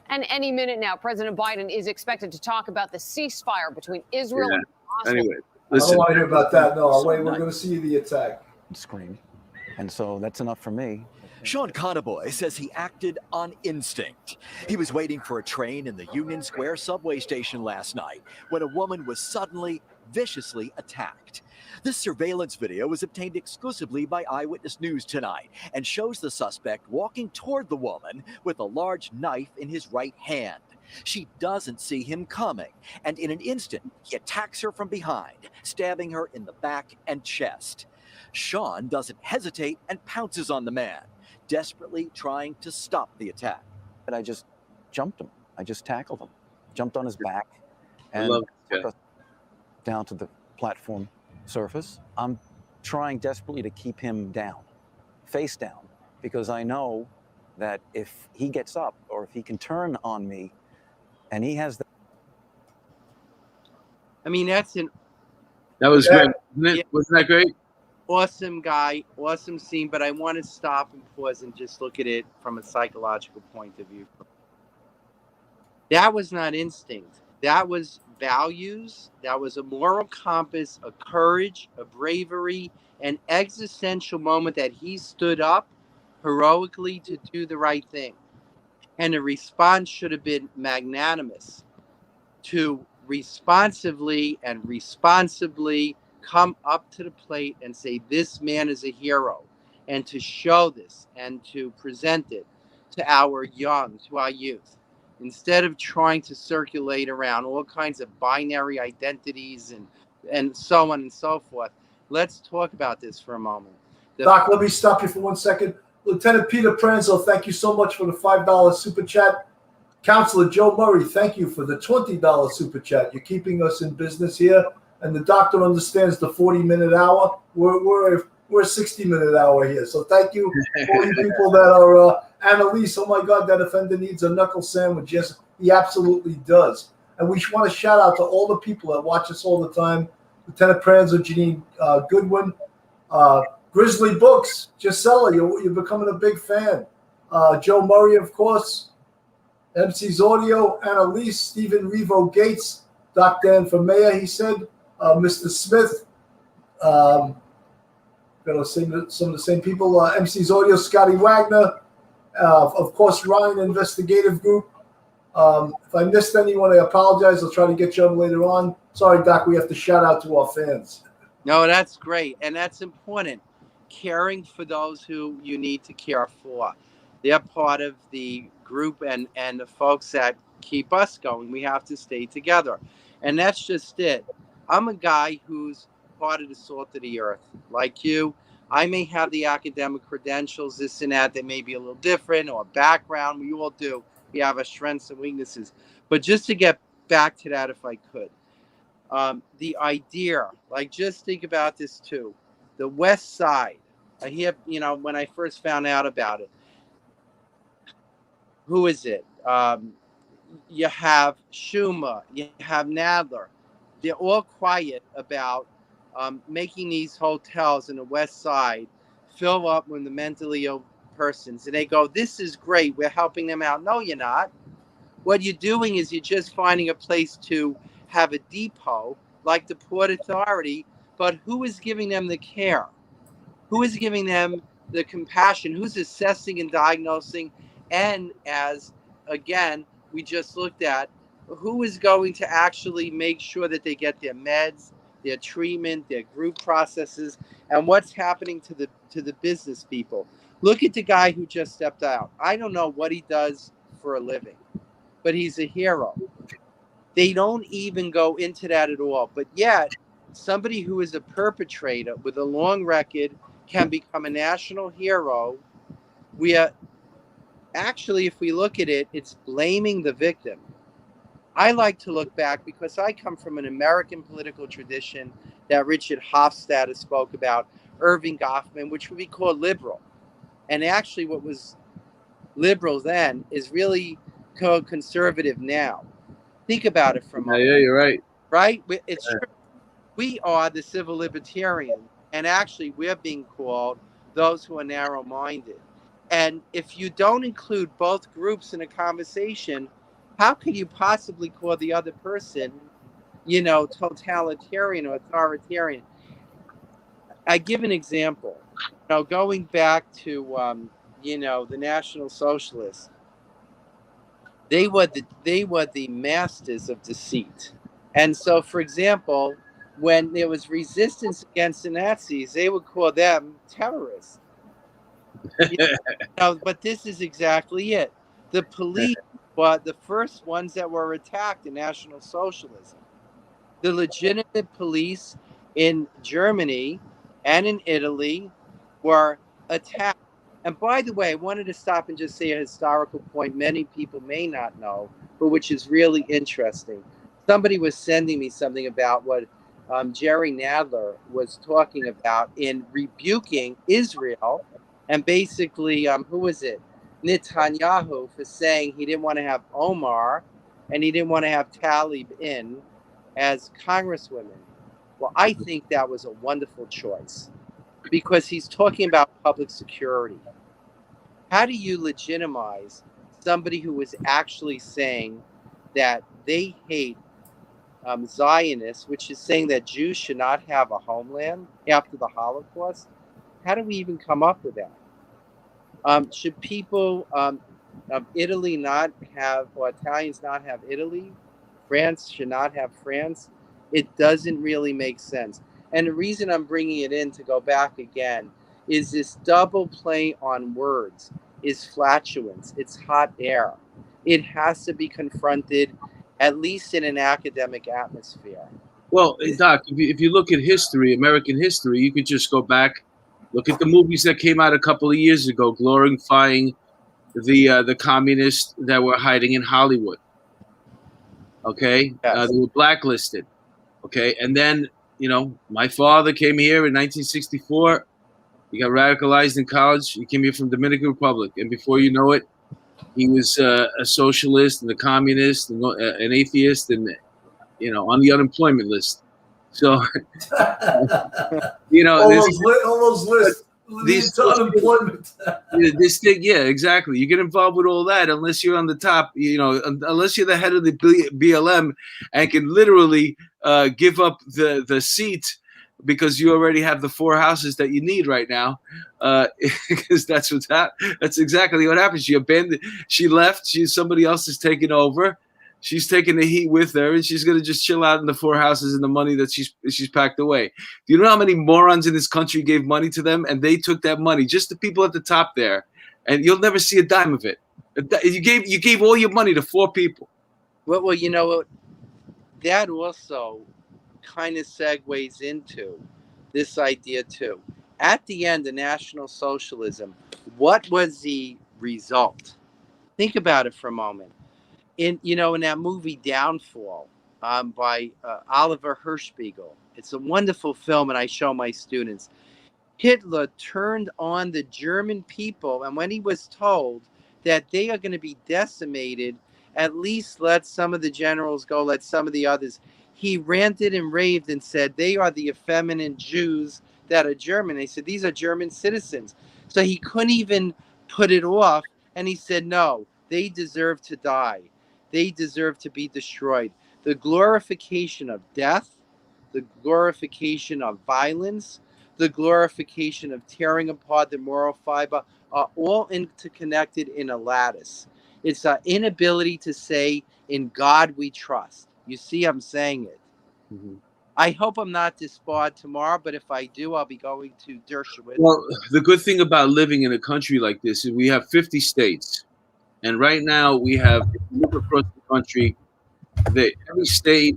And any minute now, President Biden is expected to talk about the ceasefire between Israel and Hamas. Anyway, I don't want to hear about that. No, wait, we're going to see the attack. Scream. And so that's enough for me. Sean Connerboy says he acted on instinct. He was waiting for a train in the Union Square subway station last night when a woman was suddenly viciously attacked. This surveillance video was obtained exclusively by Eyewitness News tonight and shows the suspect walking toward the woman with a large knife in his right hand. She doesn't see him coming, and in an instant, he attacks her from behind, stabbing her in the back and chest. Sean doesn't hesitate and pounces on the man, desperately trying to stop the attack. But I just jumped him. I just tackled him, jumped on his back, and down to the platform surface. I'm trying desperately to keep him down, face down, because I know that if he gets up or if he can turn on me, and he has the. I mean, that was great. Wasn't that great? Awesome guy, awesome scene, but I want to stop and pause and just look at it from a psychological point of view. That was not instinct. That was values. That was a moral compass, a courage, a bravery, an existential moment that he stood up heroically to do the right thing. And the response should have been magnanimous to responsibly come up to the plate and say, this man is a hero, and to show this and to present it to our young, to our youth, instead of trying to circulate around all kinds of binary identities and so on and so forth. Let's talk about this for a moment. Doc, let me stop you for 1 second. Lieutenant Peter Pranzo, thank you so much for the $5 super chat. Counselor Joe Murray, thank you for the $20 super chat. You're keeping us in business here, and the doctor understands the 40-minute hour. We're a 60-minute hour here, so thank you for all you people that are. Annalise, oh my God, that offender needs a knuckle sandwich. Yes, he absolutely does. And we want to shout out to all the people that watch us all the time. Lieutenant Pranzo, Janine Goodwin, Grizzly Books, Gisela, you're becoming a big fan. Joe Murray, of course. MC's Audio, Annalise, Stephen Revo Gates, Doc Dan for Mayor, he said, Mr. Smith, gonna say some of the same people, MC's Audio, Scotty Wagner, of course, Ryan Investigative Group. If I missed anyone, I apologize. I'll try to get you up later on. Sorry, Doc, we have to shout out to our fans. No, that's great, and that's important. Caring for those who you need to care for. They're part of the group and the folks that keep us going. We have to stay together. And that's just it. I'm a guy who's part of the salt of the earth. Like you, I may have the academic credentials, this and that may be a little different, or background. We all do. We have our strengths and weaknesses. But just to get back to that, if I could, the idea, like, just think about this too. The West Side. I hear, when I first found out about it, who is it? You have Schumer, you have Nadler. They're all quiet about making these hotels in the West Side fill up with the mentally ill persons. And they go, this is great. We're helping them out. No, you're not. What you're doing is you're just finding a place to have a depot like the Port Authority. But who is giving them the care? Who is giving them the compassion? Who's assessing and diagnosing? And as, again, we just looked at, who is going to actually make sure that they get their meds, their treatment, their group processes, and what's happening to the business people? Look at the guy who just stepped out. I don't know what he does for a living, but he's a hero. They don't even go into that at all. But yet, somebody who is a perpetrator with a long record can become a national hero. We are actually, if we look at it, it's blaming the victim. I like to look back because I come from an American political tradition that Richard Hofstadter spoke about, Irving Goffman, which would be called liberal. And actually what was liberal then is really called conservative now. Think about it for a moment. Yeah, you're right. Right? It's true. We are the civil libertarians, and actually we're being called those who are narrow-minded. And if you don't include both groups in a conversation, how could you possibly call the other person, totalitarian or authoritarian? I give an example. Going back to, the National Socialists, they were the masters of deceit. And so, for example, when there was resistance against the Nazis, they would call them terrorists. But this is exactly it. The police were the first ones that were attacked in National Socialism. The legitimate police in Germany and in Italy were attacked. And by the way, I wanted to stop and just say a historical point many people may not know, but which is really interesting. Somebody was sending me something about what Jerry Nadler was talking about in rebuking Israel, and basically, who was it? Netanyahu, for saying he didn't want to have Omar and he didn't want to have Tlaib in as congresswomen. Well, I think that was a wonderful choice because he's talking about public security. How do you legitimize somebody who is actually saying that they hate Zionists, which is saying that Jews should not have a homeland after the Holocaust? How do we even come up with that? Should people of Italy not have, or Italians not have Italy? France should not have France? It doesn't really make sense. And the reason I'm bringing it in to go back again is this double play on words is flatulence. It's hot air. It has to be confronted, at least in an academic atmosphere. Well, Doc, if you look at history, American history, you could just go back, look at the movies that came out a couple of years ago, glorifying the communists that were hiding in Hollywood. Okay, Yes. they were blacklisted. Okay, and then my father came here in 1964. He got radicalized in college. He came here from Dominican Republic, and before you know it, he was a socialist and a communist and an atheist, and on the unemployment list. So all those lists lead to unemployment. This thing, yeah, exactly. You get involved with all that unless you're on the top, unless you're the head of the BLM and can literally give up the seat because you already have the 4 houses that you need right now. Because that's exactly what happened. She left. Somebody else is taking over. She's taking the heat with her, and she's gonna just chill out in the 4 houses and the money that she's packed away. Do you know how many morons in this country gave money to them, and they took that money, just the people at the top there, and you'll never see a dime of it. You gave all your money to 4 people. Well, you know what? That also kind of segues into this idea too. At the end of National Socialism, what was the result? Think about it for a moment. In that movie Downfall by Oliver Hirschbiegel, it's a wonderful film, and I show my students. Hitler turned on the German people, and when he was told that they are going to be decimated, at least let some of the generals go, let some of the others. He ranted and raved and said, they are the effeminate Jews that are German. He said, these are German citizens. So he couldn't even put it off, and he said, no, they deserve to die. They deserve to be destroyed. The glorification of death, the glorification of violence, the glorification of tearing apart the moral fiber are all interconnected in a lattice. It's our inability to say, in God we trust. You see, I'm saying it. Mm-hmm. I hope I'm not disbarred tomorrow, but if I do, I'll be going to Dershowitz. Well, the good thing about living in a country like this is we have 50 states. And right now we have, if you look across the country, every state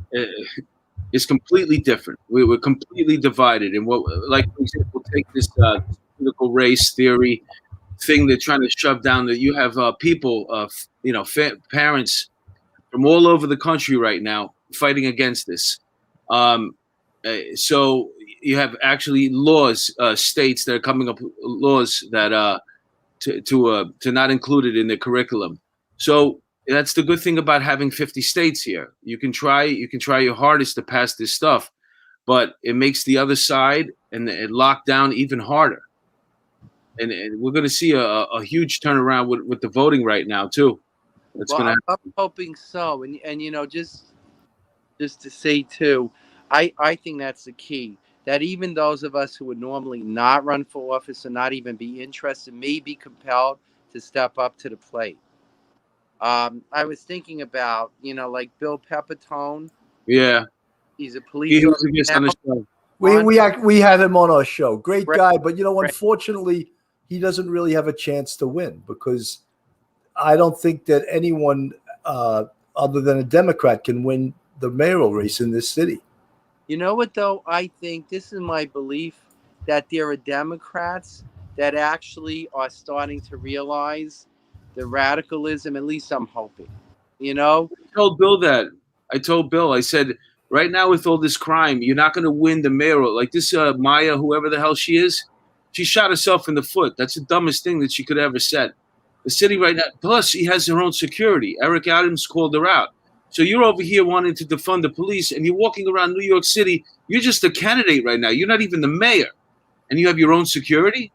is completely different. We're completely divided. And like, for example, take this critical race theory thing they're trying to shove down, that you have people, parents from all over the country right now fighting against this. So you have actually laws, states that are coming up with laws that to not include it in the curriculum. So that's the good thing about having 50 states here. You can try your hardest to pass this stuff, but it makes the other side and lock down even harder. And we're going to see a huge turnaround with the voting right now too. I'm hoping so. And just to say too, I think that's the key. That even those of us who would normally not run for office or not even be interested may be compelled to step up to the plate. I was thinking about, like Bill Pepitone. Yeah. He's a police officer. On the show. We had him on our show. Great guy, but unfortunately, he doesn't really have a chance to win, because I don't think that anyone other than a Democrat can win the mayoral race in this city. You know what, though? I think this is my belief, that there are Democrats that actually are starting to realize the radicalism. At least I'm hoping, I told Bill that. I said, right now with all this crime, you're not going to win the mayoral. Like this Maya, whoever the hell she is, she shot herself in the foot. That's the dumbest thing that she could ever said. The city right now, plus she has her own security. Eric Adams called her out. So you're over here wanting to defund the police, and you're walking around New York City. You're just a candidate right now. You're not even the mayor, and you have your own security.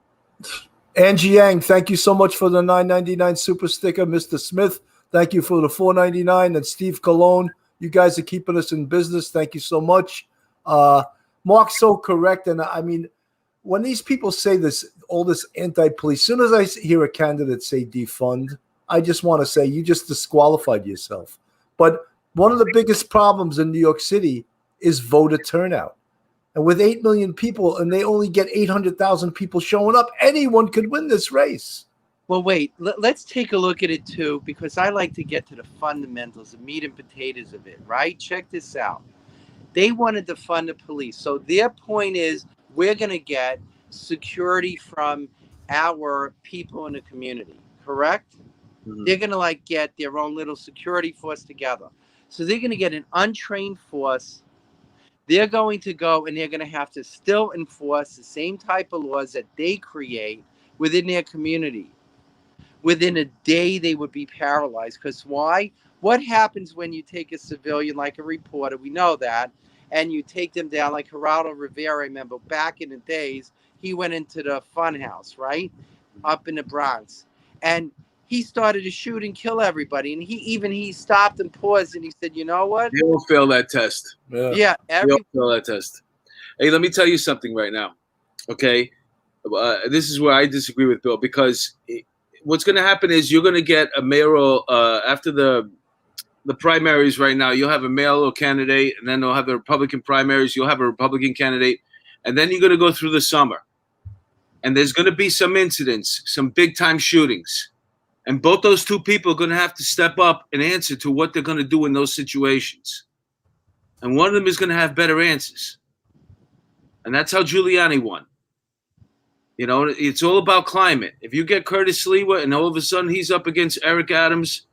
Angie Yang, thank you so much for the $9.99 super sticker. Mr. Smith, thank you for the $4.99. And Steve Colon, you guys are keeping us in business. Thank you so much. Mark's so correct. And I mean, when these people say this, all this anti-police, as soon as I hear a candidate say defund, I just want to say you just disqualified yourself. But one of the biggest problems in New York City is voter turnout. And with 8 million people, and they only get 800,000 people showing up, anyone could win this race. Well, wait, let's take a look at it too, because I like to get to the fundamentals, the meat and potatoes of it, right? Check this out. They wanted to fund the police. So their point is, we're going to get security from our people in the community, correct? Mm-hmm. They're going to like get their own little security force together. So they're going to get an untrained force. They're going to go and they're going to have to still enforce the same type of laws that they create within their community. Within a day, they would be paralyzed. Because why? What happens when you take a civilian like a reporter? We know that. And you take them down like Geraldo Rivera. I remember back in the days, he went into the fun house, right? Up in the Bronx. And he started to shoot and kill everybody. And he stopped and paused and he said, you know what? They will fail that test. Yeah. They will fail that test. Hey, let me tell you something right now. Okay? This is where I disagree with Bill, because what's going to happen is you're going to get a mayoral after the primaries right now. You'll have a mayoral candidate, and then they'll have the Republican primaries. You'll have a Republican candidate, and then you're going to go through the summer. And there's going to be some incidents, some big-time shootings. And both those two people are going to have to step up and answer to what they're going to do in those situations. And one of them is going to have better answers. And that's how Giuliani won. You know, it's all about climate. If you get Curtis Lewa and all of a sudden he's up against Eric Adams,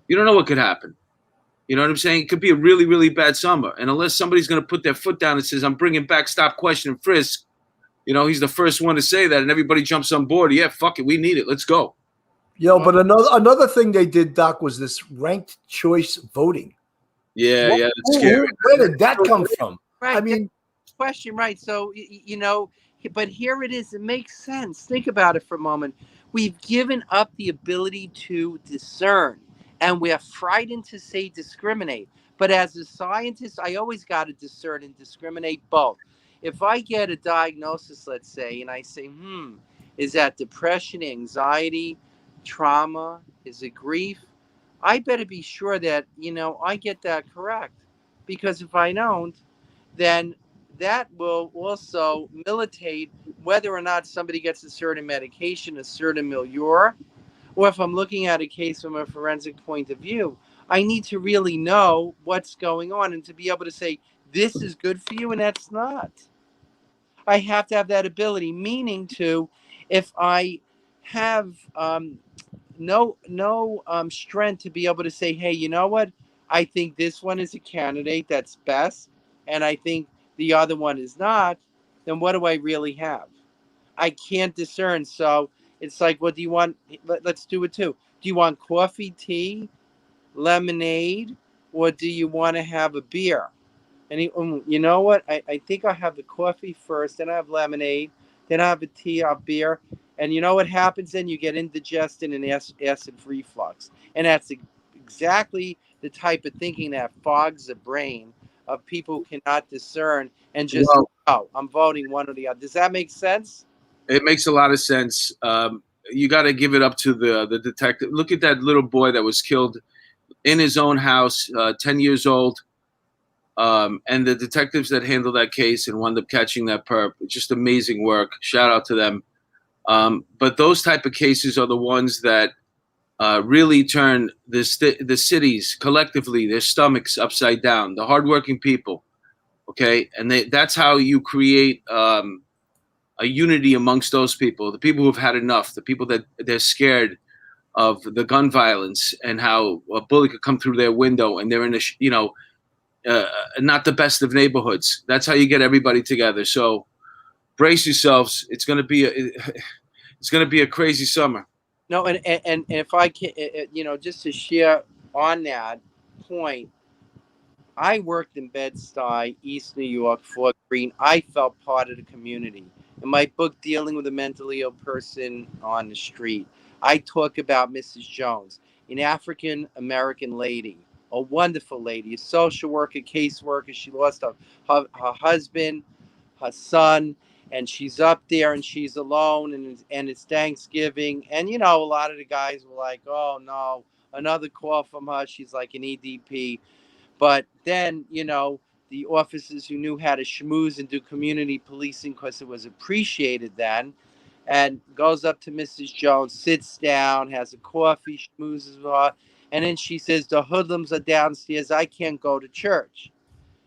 you don't know what could happen. You know what I'm saying? It could be a really, really bad summer. And unless somebody's going to put their foot down and says, I'm bringing back stop, question, and frisk, you know, he's the first one to say that, and everybody jumps on board. Yeah, fuck it. We need it. Let's go. But another thing they did, Doc, was this ranked choice voting. Yeah, that's scary. Where did that come from? Right. I mean, question, right? So, you know, but here it is. It makes sense. Think about it for a moment. We've given up the ability to discern, and we're frightened to say discriminate. But as a scientist, I always got to discern and discriminate both. If I get a diagnosis, let's say, and I say, is that depression, anxiety, trauma? Is it grief? I better be sure that, you know, I get that correct. Because if I don't, then that will also militate whether or not somebody gets a certain medication, a certain milieu, or if I'm looking at a case from a forensic point of view, I need to really know what's going on and to be able to say, this is good for you and that's not. I have to have that ability, meaning to, if I have no strength to be able to say, hey, you know what? I think this one is a candidate that's best, and I think the other one is not, then what do I really have? I can't discern. So it's like, what do you want? Let's do it too. Do you want coffee, tea, lemonade, or do you want to have a beer? And you know what? I think I'll have the coffee first, then I have lemonade, then I have a tea, a beer. And you know what happens then? You get indigestion and acid reflux. And that's exactly the type of thinking that fogs the brain of people who cannot discern and just, I'm voting one or the other. Does that make sense? It makes a lot of sense. You got to give it up to the detective. Look at that little boy that was killed in his own house, 10 years old. And the detectives that handled that case and wound up catching that perp. Just amazing work. Shout out to them. But those type of cases are the ones that really turn the cities collectively, their stomachs upside down. The hardworking people, okay, and that's how you create a unity amongst those people. The people who've had enough. The people that they're scared of the gun violence and how a bullet could come through their window, and they're in not the best of neighborhoods. That's how you get everybody together. So brace yourselves. It's going to be a crazy summer. No, and if I can, just to share on that point, I worked in Bed-Stuy, East New York, Fort Greene. I felt part of the community. In my book, Dealing with a Mentally Ill Person on the Street, I talk about Mrs. Jones, an African-American lady, a wonderful lady, a social worker, caseworker. She lost her husband, her son, and she's up there and she's alone, and it's Thanksgiving. And, a lot of the guys were like, oh, no, another call from her. She's like an EDP. But then, the officers who knew how to schmooze and do community policing because it was appreciated then, and goes up to Mrs. Jones, sits down, has a coffee, schmoozes with her, and then she says, the hoodlums are downstairs, I can't go to church.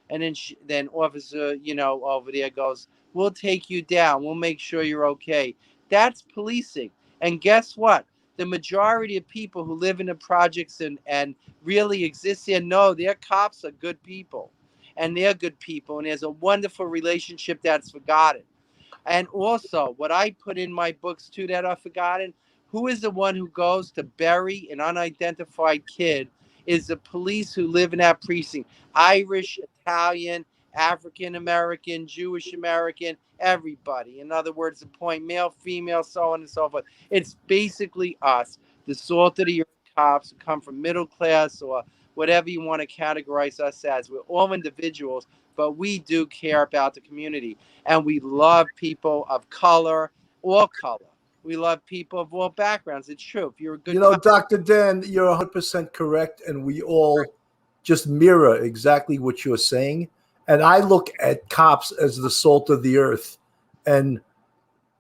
And then officer, over there goes, we'll take you down, we'll make sure you're okay. That's policing. And guess what? The majority of people who live in the projects and really exist here know their cops are good people. And they're good people. And there's a wonderful relationship that's forgotten. And also, what I put in my books, too, that are forgotten, who is the one who goes to bury an unidentified kid is the police who live in that precinct. Irish, Italian, African-American, Jewish-American, everybody. In other words, the point, male, female, so on and so forth. It's basically us, the salt of the earth cops who come from middle class or whatever you want to categorize us as. We're all individuals, but we do care about the community. And we love people of color, all color. We love people of all backgrounds. It's true. If you're a good cop, Dr. Dan, you're 100% correct, and we all just mirror exactly what you're saying. And I look at cops as the salt of the earth. And,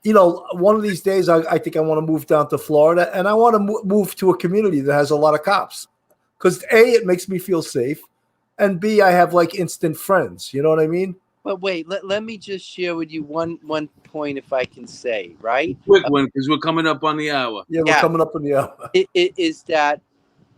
one of these days, I think I want to move down to Florida, and I want to move to a community that has a lot of cops. Because A, it makes me feel safe, and B, I have like instant friends. You know what I mean? but wait, let me just share with you one point, if I can say, right? Quick one, because we're coming up on the hour. Yeah, we're coming up on the hour. It is that,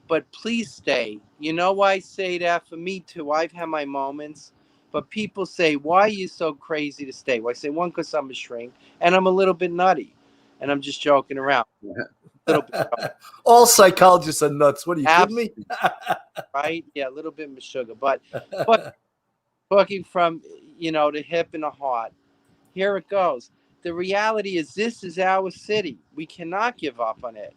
but please stay. You know why I say that? For me too, I've had my moments, but people say, why are you so crazy to stay? Well, I say, one, because I'm a shrink, and I'm a little bit nutty, and I'm just joking around. All psychologists are nuts. What are you kidding me? Right? Yeah, a little bit of sugar, but talking from the hip and the heart. Here it goes. The reality is, this is our city. We cannot give up on it.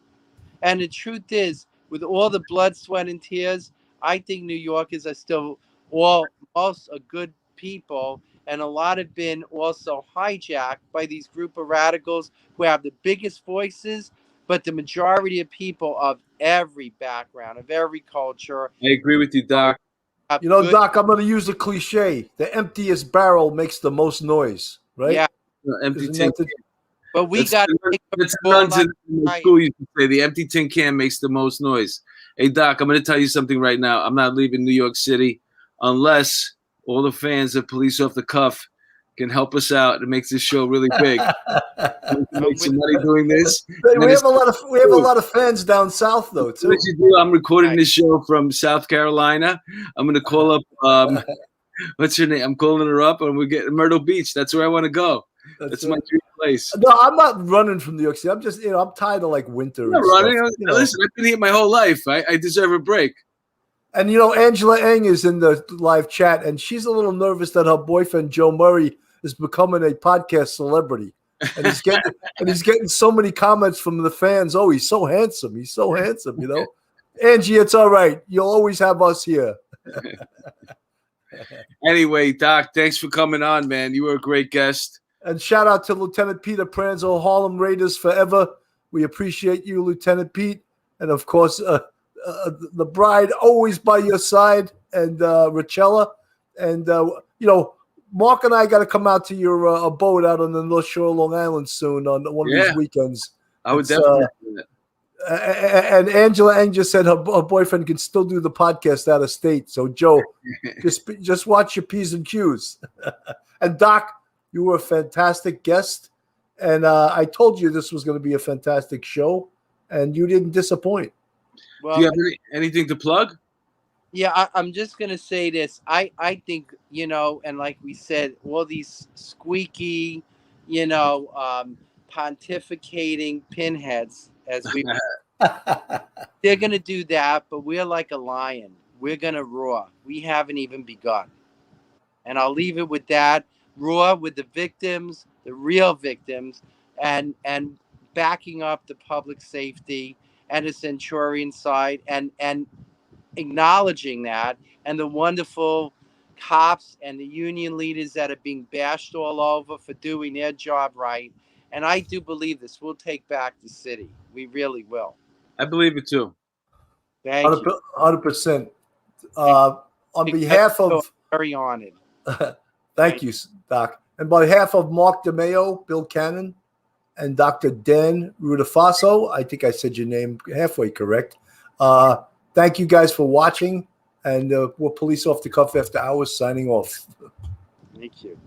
And the truth is, with all the blood, sweat, and tears, I think New Yorkers are still most a good people, and a lot have been also hijacked by these group of radicals who have the biggest voices. But the majority of people of every background, of every culture. I agree with you, Doc. Doc, I'm going to use a cliche. The emptiest barrel makes the most noise, right? Yeah. Empty tin. But we got it's nuns in school used to say the empty tin can makes the most noise. Hey, Doc, I'm going to tell you something right now. I'm not leaving New York City unless all the fans of Police Off the Cuff can help us out and make this show really big. Make some money doing this. We have a lot of fans down south, though, too. What you do? I'm recording this show from South Carolina. I'm going to call up. What's her name? I'm calling her up, and we're getting Myrtle Beach. That's where I want to go. That's my dream place. No, I'm not running from New York City. I'm just, I'm tired of like winter. I'm not running. Listen, I've been here my whole life. I deserve a break. And Angela Eng is in the live chat, and she's a little nervous that her boyfriend Joe Murray is becoming a podcast celebrity, and he's getting so many comments from the fans. Oh, he's so handsome. He's so handsome. Angie, it's all right. You'll always have us here. Anyway, Doc, thanks for coming on, man. You were a great guest. And shout out to Lieutenant Peter Pranzo, Harlem Raiders forever. We appreciate you, Lieutenant Pete, and of course, the bride always by your side, and Richella, and Mark and I got to come out to your abode out on the North Shore of Long Island soon on one of these weekends. I would definitely do that. And Angela Eng just said her boyfriend can still do the podcast out of state. So Joe, just watch your P's and Q's. And Doc, you were a fantastic guest, and I told you this was going to be a fantastic show, and you didn't disappoint. Well, do you have anything to plug? Yeah, I'm just going to say this. I think, and like we said, all these squeaky, pontificating pinheads, as we they're going to do that, but we're like a lion. We're going to roar. We haven't even begun. And I'll leave it with that. Roar with the victims, the real victims, and backing up the public safety and the Centurion side, and acknowledging that, and the wonderful cops and the union leaders that are being bashed all over for doing their job right. And I do believe this. We'll take back the city. We really will. I believe it too. Thank you. 100%. On behalf of Very honored. Thank you, Doc. And by behalf of Mark DeMeo, Bill Cannon, and Dr. Dan Rudofossi, I think I said your name halfway correct. Thank you guys for watching, and we're Police Off the Cuff After Hours signing off. Thank you.